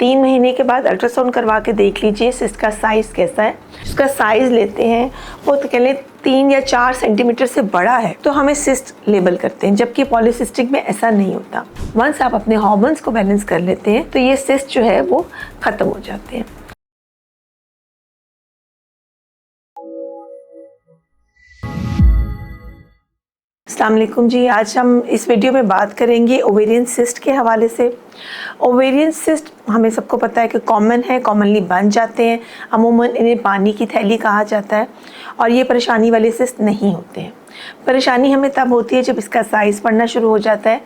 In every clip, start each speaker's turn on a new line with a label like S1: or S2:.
S1: 3 महीने के बाद अल्ट्रासाउंड करवा के देख लीजिए सिस्ट का साइज़ कैसा है। उसका साइज़ लेते हैं, वो तो कह लें 3 या 4 सेंटीमीटर से बड़ा है तो हमें सिस्ट लेबल करते हैं, जबकि पॉलीसिस्टिक में ऐसा नहीं होता। वंस आप अपने हार्मोन्स को बैलेंस कर लेते हैं तो ये सिस्ट जो है वो ख़त्म हो जाते हैं। अस्सलाम वालेकुम जी, आज हम इस वीडियो में बात करेंगे ओवेरियन सिस्ट के हवाले से। ओवेरियन सिस्ट हमें सबको पता है कि कॉमन है, कॉमनली बन जाते हैं, अमूमन इन्हें पानी की थैली कहा जाता है और ये परेशानी वाले सिस्ट नहीं होते हैं। परेशानी हमें तब होती है जब इसका साइज़ बढ़ना शुरू हो जाता है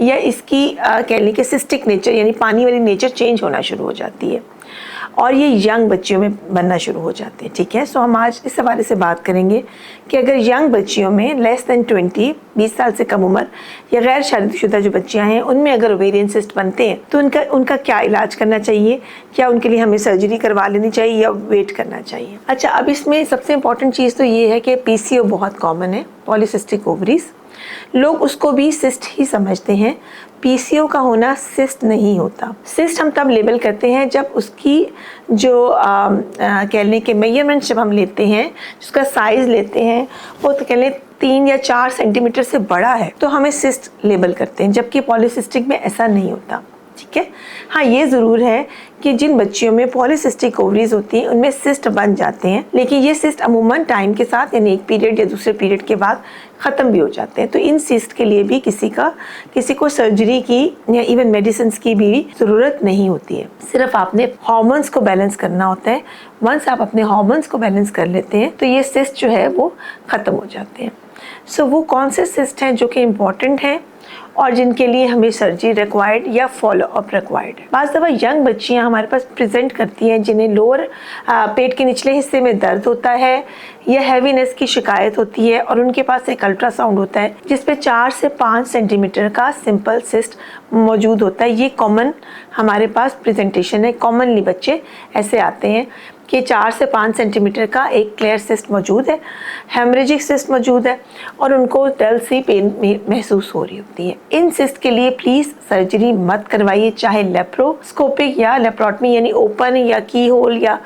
S1: या इसकी कह लें कि सिस्टिक नेचर यानी पानी वाली नेचर चेंज होना शुरू हो जाती है और ये यंग बच्चियों में बनना शुरू हो जाते हैं। ठीक है, सो हम आज इस हवाले से बात करेंगे कि अगर यंग बच्चियों में लेस दैन 20 साल से कम उम्र या गैर शादीशुदा जो बच्चियां हैं उनमें अगर ओवेरियन सिस्ट बनते हैं तो उनका क्या इलाज करना चाहिए, क्या उनके लिए हमें सर्जरी करवा लेनी चाहिए या वेट करना चाहिए। अच्छा, अब इसमें सबसे इम्पॉर्टेंट चीज़ तो ये है कि PCO बहुत कॉमन है, पॉलीसिस्टिक ओवरीज। लोग उसको भी सिस्ट ही समझते हैं, PCO का होना सिस्ट नहीं होता। सिस्ट हम तब लेबल करते हैं जब उसकी जो कह लें कि मेजरमेंट जब हम लेते हैं, उसका साइज़ लेते हैं, वो तो कह लें 3 या 4 सेंटीमीटर से बड़ा है तो हमें सिस्ट लेबल करते हैं, जबकि पॉलीसिस्टिक में ऐसा नहीं होता। ठीक है, हाँ ये ज़रूर है कि जिन बच्चियों में पॉलीसिस्टिक ओवरीज होती हैं उनमें सिस्ट बन जाते हैं, लेकिन ये सिस्ट अमूमन टाइम के साथ यानी एक पीरियड या दूसरे पीरियड के बाद ख़त्म भी हो जाते हैं। तो इन सिस्ट के लिए भी किसी को सर्जरी की या इवन मेडिसिन की भी ज़रूरत नहीं होती है, सिर्फ आपने हार्मोन्स को बैलेंस करना होता है। वंस आप अपने हार्मोन्स को बैलेंस कर लेते हैं तो ये सिस्ट जो है वो ख़त्म हो जाते हैं। सो वो कौन से सिस्ट हैं जो कि इम्पॉर्टेंट हैं और जिनके लिए हमें सर्जरी रिक्वायर्ड या फॉलो अप रिक्वायर्ड है। बाज़ दफ़ा यंग बच्चियां हमारे पास प्रेजेंट करती हैं जिन्हें लोअर पेट के निचले हिस्से में दर्द होता है या हैवीनेस की शिकायत होती है और उनके पास एक अल्ट्रासाउंड होता है जिस पे 4 से 5 सेंटीमीटर का सिंपल सिस्ट मौजूद होता है। ये कॉमन हमारे पास प्रेजेंटेशन है, कॉमनली बच्चे ऐसे आते हैं कि 4 से 5 सेंटीमीटर का एक क्लियर सिस्ट मौजूद है, हेमरेजिक सिस्ट मौजूद है और उनको डल सी पेन महसूस हो रही होती है। इन सिस्ट के लिए प्लीज़ सर्जरी मत करवाइए, चाहे लेप्रोस्कोपिक या लेप्रोटमी यानी ओपन या की होल या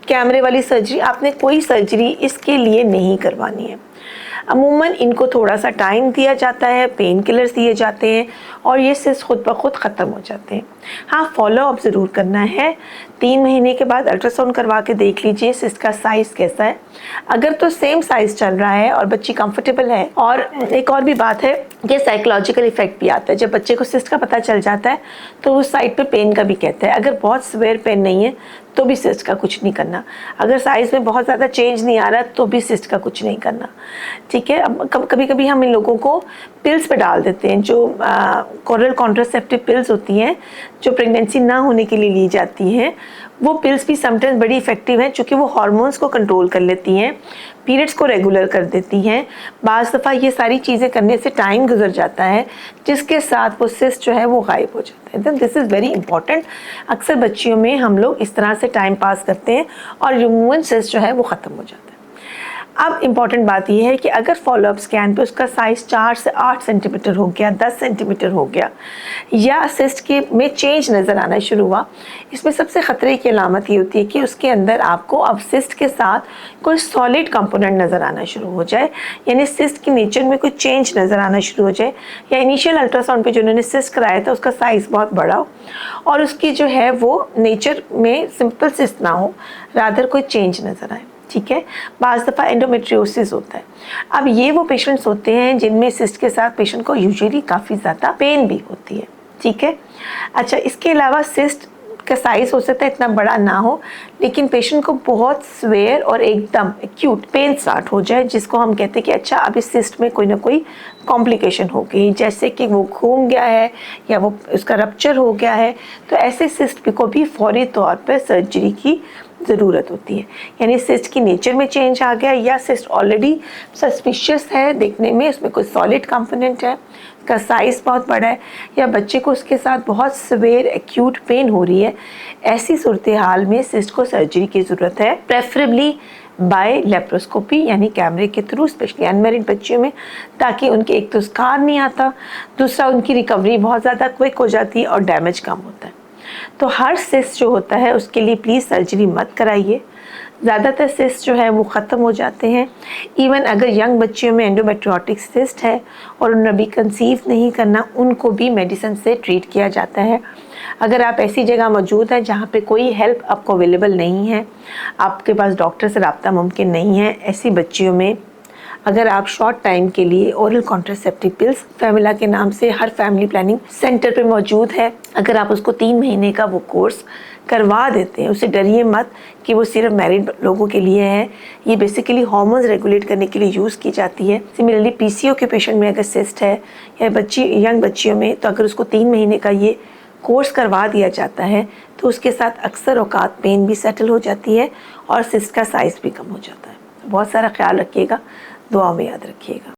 S1: कैमरे वाली सर्जरी, आपने कोई सर्जरी इसके लिए नहीं करवानी है। अमूमन इनको थोड़ा सा टाइम दिया जाता है, पेन किलर्स दिए जाते हैं और ये सिस्ट खुद ब खुद ख़त्म हो जाते हैं। हाँ, फॉलो अप ज़रूर करना है। 3 महीने के बाद अल्ट्रासाउंड करवा के देख लीजिए सिस्ट का साइज़ कैसा है। अगर तो सेम साइज़ चल रहा है और बच्ची कंफर्टेबल है, और एक और भी बात है कि साइकोलॉजिकल इफेक्ट भी आता है। जब बच्चे को सिस्ट का पता चल जाता है तो उस साइड पे पेन का भी कहता है। अगर बहुत सिवियर पेन नहीं है तो भी सिस्ट का कुछ नहीं करना। अगर साइज़ में बहुत ज़्यादा चेंज नहीं आ रहा तो भी सिस्ट का कुछ नहीं करना। ठीक है, अब कभी कभी हम इन लोगों को पिल्स पे डाल देते हैं, जो ओरल कॉन्ट्रासेप्टिव पिल्स होती हैं जो प्रेगनेंसी ना होने के लिए ली जाती हैं। वो पिल्स भी समटाइम्स बड़ी इफ़ेक्टिव हैं क्योंकि वो हार्मोन्स को कंट्रोल कर लेती हैं, पीरियड्स को रेगुलर कर देती हैं। बाज़ दफ़ा ये सारी चीज़ें करने से टाइम गुजर जाता है जिसके साथ वो सिस्ट जो है वो गायब हो जाता है। This is very important. अक्सर बच्चियों में हम लोग इस तरह से टाइम पास करते हैं और रिमूवल सिस्ट जो है वो ख़त्म हो जाता है। अब इम्पॉर्टेंट बात यह है कि अगर फॉलोअप स्कैन पे उसका साइज़ 4 से 8 सेंटीमीटर हो गया, 10 सेंटीमीटर हो गया या सिस्ट के में चेंज नज़र आना शुरू हुआ, इसमें सबसे ख़तरे की अलामत ये होती है कि उसके अंदर आपको अब सिस्ट के साथ कोई सॉलिड कंपोनेंट नज़र आना शुरू हो जाए, यानी सिस्ट की नेचर में कोई चेंज नज़र आना शुरू हो जाए, या इनिशियल अल्ट्रासाउंड पे जो उन्होंने सिस्ट कराया था उसका साइज़ बहुत बड़ा हो और उसकी जो है वो नेचर में सिंपल सिस्ट ना हो, रादर कोई चेंज नज़र आए। ठीक है, बाज़ दफ़ा एंडोमेट्रियोसिस होता है। अब ये वो पेशेंट्स होते हैं जिनमें सिस्ट के साथ पेशेंट को यूजुअली काफ़ी ज़्यादा पेन भी होती है। ठीक है, अच्छा, इसके अलावा सिस्ट का साइज़ हो सकता है इतना बड़ा ना हो, लेकिन पेशेंट को बहुत स्वेयर और एकदम एक्यूट पेन स्टार्ट हो जाए, जिसको हम कहते हैं कि अच्छा अब इस सिस्ट में कोई ना कोई कॉम्प्लिकेशन हो गई, जैसे कि वो घूम गया है या वो उसका रप्चर हो गया है। तो ऐसे सिस्ट को भी फौरी तौर पर सर्जरी की ज़रूरत होती है, यानी सिस्ट की नेचर में चेंज आ गया या सिस्ट ऑलरेडी सस्पिशियस है देखने में, उसमें कोई सॉलिड कंपोनेंट है, का साइज़ बहुत बड़ा है या बच्चे को उसके साथ बहुत सवेर एक्यूट पेन हो रही है। ऐसी सूरत हाल में सिस्ट को सर्जरी की ज़रूरत है, प्रेफरेबली बाय लेप्रोस्कोपी यानी कैमरे के थ्रू, स्पेशली अनमेरिड बच्चियों में, ताकि उनके एक तो स्कार नहीं आता, दूसरा उनकी रिकवरी बहुत ज़्यादा क्विक हो जाती है और डैमेज कम होता है। तो हर सिस्ट जो होता है उसके लिए प्लीज़ सर्जरी मत कराइए। ज़्यादातर सिस्ट जो है वो ख़त्म हो जाते हैं। इवन अगर यंग बच्चियों में एंडोमेट्रियोटिक सिस्ट है और उन्हें अभी कंसीव नहीं करना, उनको भी मेडिसिन से ट्रीट किया जाता है। अगर आप ऐसी जगह मौजूद हैं जहाँ पे कोई हेल्प आपको अवेलेबल नहीं है, आपके पास डॉक्टर से रब्ता मुमकिन नहीं है, ऐसी बच्चियों में अगर आप शॉर्ट टाइम के लिए ओरल कॉन्ट्रासेप्टिव पिल्स फैमिला के नाम से हर फैमिली प्लानिंग सेंटर पे मौजूद है, अगर आप उसको 3 महीने का वो कोर्स करवा देते हैं, उससे डरिए मत कि वो सिर्फ मैरिड लोगों के लिए है। ये बेसिकली हार्मोन्स रेगुलेट करने के लिए यूज़ की जाती है। सिमिलरली पीसीओ के पेशेंट में अगर सिस्ट है या यंग बच्चियों में, तो अगर उसको 3 महीने का ये कोर्स करवा दिया जाता है तो उसके साथ अक्सर औकात पेन भी सेटल हो जाती है और सिस्ट का साइज़ भी कम हो जाता है। बहुत सारा ख्याल रखिएगा, दुआ में याद रखिएगा।